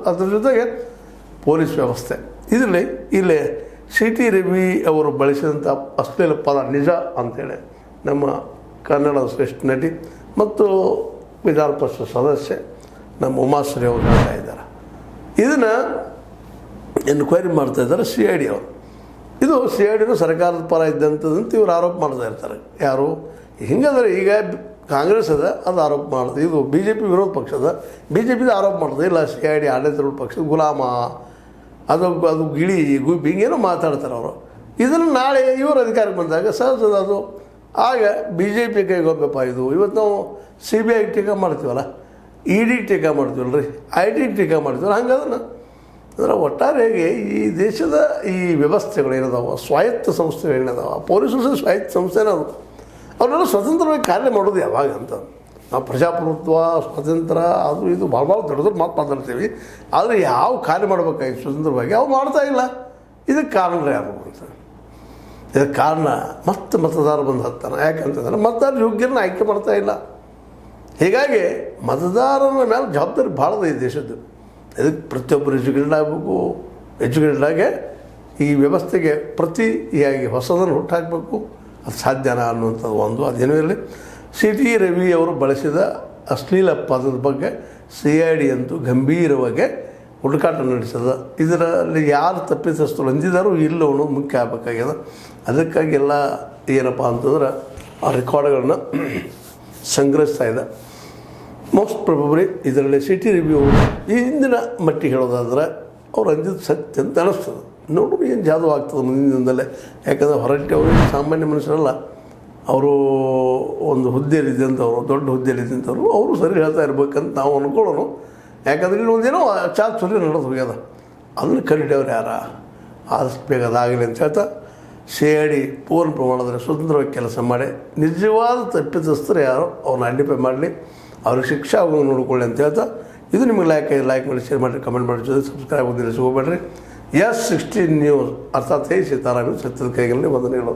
ಅದ್ರ ಜೊತೆಗೆ ಪೊಲೀಸ್ ವ್ಯವಸ್ಥೆ. ಇದರಲ್ಲಿ ಇಲ್ಲಿ ಸಿ ಟಿ ರವಿ ಅವರು ಬಳಸಿದಂಥ ಅಶ್ಲೀಲ ಪದ ನಿಜ ಅಂಥೇಳಿ ನಮ್ಮ ಕನ್ನಡದ ಶ್ರೇಷ್ಠ ನಟಿ ಮತ್ತು ವಿಧಾನ ಪರಿಷತ್ ಸದಸ್ಯೆ ನಮ್ಮ ಉಮಾಶ್ರೀ ಅವರು ಹೇಳ್ತಾ ಇದ್ದಾರೆ. ಇದನ್ನು ಎನ್ಕ್ವೈರಿ ಮಾಡ್ತಾಯಿದ್ದಾರೆ ಸಿ ಐ ಡಿ ಅವರು. ಇದು ಸಿ ಐ ಡಿನೂ ಸರ್ಕಾರದ ಪರ ಇದ್ದಂಥದ್ದಂತ ಇವರು ಆರೋಪ ಮಾಡ್ತಾ ಇರ್ತಾರೆ. ಯಾರು ಹಿಂಗಂದ್ರೆ ಈಗ ಕಾಂಗ್ರೆಸ್ ಅದ ಅದು ಆರೋಪ ಮಾಡೋದು, ಇದು ಬಿ ಜೆ ಪಿ ವಿರೋಧ ಪಕ್ಷದ ಬಿ ಜೆ ಪಿದು ಆರೋಪ ಮಾಡೋದು. ಇಲ್ಲ ಸಿ ಐ ಡಿ ಆಡಳಿತಾರೂಢ ಪಕ್ಷದ ಗುಲಾಮ, ಅದು ಗಿಳಿ ಗುಬ್ಬಿ ಹಿಂಗೇನೋ ಮಾತಾಡ್ತಾರೆ ಅವರು. ಇದನ್ನು ನಾಳೆ ಇವರು ಅಧಿಕಾರಕ್ಕೆ ಬಂದಾಗ ಸಹಜದ ಅದು ಆಗ ಬಿ ಜೆ ಪಿ ಕೈಗೆ ಹೋಗಬೇಕಪ್ಪ. ಇದು ಇವತ್ತು ನಾವು ಸಿ ಬಿ ಐಗೆ ಟೀಕಾ ಮಾಡ್ತೀವಲ್ಲ, ಇ ಡಿಗೆ ಟೀಕಾ ಮಾಡ್ತೀವಲ್ಲ ರೀ, ಐ ಟಿಗೆ ಟೀಕಾ ಮಾಡ್ತೀವಲ್ಲ, ಹಂಗದನ್ನು ಅಂದ್ರೆ ಒಟ್ಟಾರೆಯಾಗಿ ಈ ದೇಶದ ಈ ವ್ಯವಸ್ಥೆಗಳು ಏನದಾವ, ಸ್ವಾಯತ್ತ ಸಂಸ್ಥೆಗಳು ಏನದಾವ, ಪೊಲೀಸರು ಸ್ವಾಯತ್ತ ಸಂಸ್ಥೆನೇ ಅದು. ಅವರೆಲ್ಲ ಸ್ವತಂತ್ರವಾಗಿ ಕಾರ್ಯ ಮಾಡೋದು ಯಾವಾಗ ಅಂತ. ನಾವು ಪ್ರಜಾಪ್ರಭುತ್ವ, ಸ್ವಾತಂತ್ರ್ಯ ಅದು ಇದು ಭಾಳ ದೊಡ್ಡ ಮಾತು ಮಾತಾಡ್ತೀವಿ. ಆದರೆ ಯಾವ ಕಾರ್ಯ ಮಾಡಬೇಕಾಗಿ ಸ್ವತಂತ್ರವಾಗಿ ಅವು ಮಾಡ್ತಾಯಿಲ್ಲ. ಇದಕ್ಕೆ ಕಾರಣ ಯಾರು ಅಂತ. ಇದಕ್ಕೆ ಕಾರಣ ಮತ್ತೆ ಮತದಾರ ಬಂದು ಹತ್ತಾನ. ಯಾಕಂತಂದ್ರೆ ಮತದಾರ ಯೋಗ್ಯರನ್ನ ಆಯ್ಕೆ ಮಾಡ್ತಾಯಿಲ್ಲ. ಹೀಗಾಗಿ ಮತದಾರನ ಮೇಲೆ ಜವಾಬ್ದಾರಿ ಭಾಳದ ಈ ದೇಶದ್ದು. ಇದಕ್ಕೆ ಪ್ರತಿಯೊಬ್ಬರು ಎಜುಕೇಟೆಡ್ ಆಗಬೇಕು. ಎಜುಕೇಟೆಡ್ ಆಗಿ ಈ ವ್ಯವಸ್ಥೆಗೆ ಪ್ರತಿಯಾಗಿ ಹೊಸದನ್ನು ಹುಟ್ಟಾಕಬೇಕು. ಅದು ಸಾಧ್ಯನಾ ಅನ್ನುವಂಥದ್ದು ಒಂದು. ಅದೇನೂ ಇರಲಿ, ಸಿ ಟಿ ರವಿ ಅವರು ಬಳಸಿದ ಅಶ್ಲೀಲ ಪದದ ಬಗ್ಗೆ ಸಿ ಐ ಡಿ ಅಂತೂ ಗಂಭೀರವಾಗಿ ಹುಡುಕಾಟ ನಡೆಸದ. ಇದರಲ್ಲಿ ಯಾರು ತಪ್ಪಿತಸ್ಥರು ಅಂದಿದ್ದಾರೋ ಇಲ್ಲೋ ಅನ್ನೋದು ಮುಖ್ಯ ಆಗಬೇಕಾಗ್ಯದ. ಅದಕ್ಕಾಗಿ ಎಲ್ಲ ಏನಪ್ಪ ಅಂತಂದ್ರೆ ಆ ರೆಕಾರ್ಡ್ಗಳನ್ನ ಸಂಗ್ರಹಿಸ್ತಾ ಇದೆ. ಮೋಸ್ಟ್ ಪ್ರೊಬಬ್ಲಿ ಇದರಲ್ಲಿ ಸಿ ಟಿ ರವಿ ಅವರು ಈ ಹಿಂದಿನ ಮಟ್ಟಿಗೆ ಹೇಳೋದಾದ್ರೆ ಅವ್ರು ಅಂದಿದ್ದು ಸತ್ಯ ಅಂತ ಅನ್ನಿಸ್ತದೆ. ನೋಡ್ರಿ ಏನು ಜಾದು ಆಗ್ತದೆ ಮುಂದಿನ ದಿನದಲ್ಲೇ. ಯಾಕಂದರೆ ಹೊರಟ್ಟಿ ಅವರು ಸಾಮಾನ್ಯ ಮನುಷ್ಯರಲ್ಲ, ಅವರು ಒಂದು ಹುದ್ದೆಯಲ್ಲಿದ್ದಂಥವ್ರು, ದೊಡ್ಡ ಹುದ್ದೆಯಲ್ಲಿದ್ದಂಥವ್ರು, ಅವರು ಸರಿ ಹೇಳ್ತಾ ಇರ್ಬೇಕಂತ ನಾವು ಅಂದ್ಕೊಳ್ಳೋನು. ಯಾಕಂದ್ರೆ ಇಲ್ಲಿ ಒಂದೇನೋ ಚಾಚುರ್ಯ ನಡೆದು ಹೋಗ್ಯದ, ಅದನ್ನು ಕಂಡಿಡವ್ರು ಯಾರ, ಆದಷ್ಟು ಬೇಗ ಅದಾಗಲಿ ಅಂತ ಹೇಳ್ತಾ ಸಿ ಐ ಡಿ ಪೂರ್ಣ ಪ್ರಮಾಣದಲ್ಲಿ ಸ್ವತಂತ್ರವಾಗಿ ಕೆಲಸ ಮಾಡಿ ನಿಜವಾದ ತಪ್ಪಿತಸ್ಥರು ಯಾರೋ ಅವ್ರನ್ನ ಐಡೆಂಟಿಫೈ ಮಾಡಲಿ, ಅವ್ರಿಗೆ ಶಿಕ್ಷೆ ಆಗೋದು ನೋಡ್ಕೊಳ್ಳಿ ಅಂತ ಹೇಳ್ತಾ, ಇದು ನಿಮಗೆ ಲೈಕ್ ಮಾಡಿ, ಶೇರ್ ಮಾಡಿ, ಕಮೆಂಟ್ ಮಾಡಿ, ಜೊತೆ ಸಬ್ಸ್ಕ್ರೈಬ್ ಆಗೋದಿಲ್ಲ ಹೋಗಬೇಡ್ರಿ. S16 ನ್ಯೂಸ್ ಅರ್ಥಾತ್ ಹೇ ಸೀತಾರಾಮ್ ಸತ್ಯದ ಕೈಗಳಲ್ಲಿ ವಂದನೆಗಳು.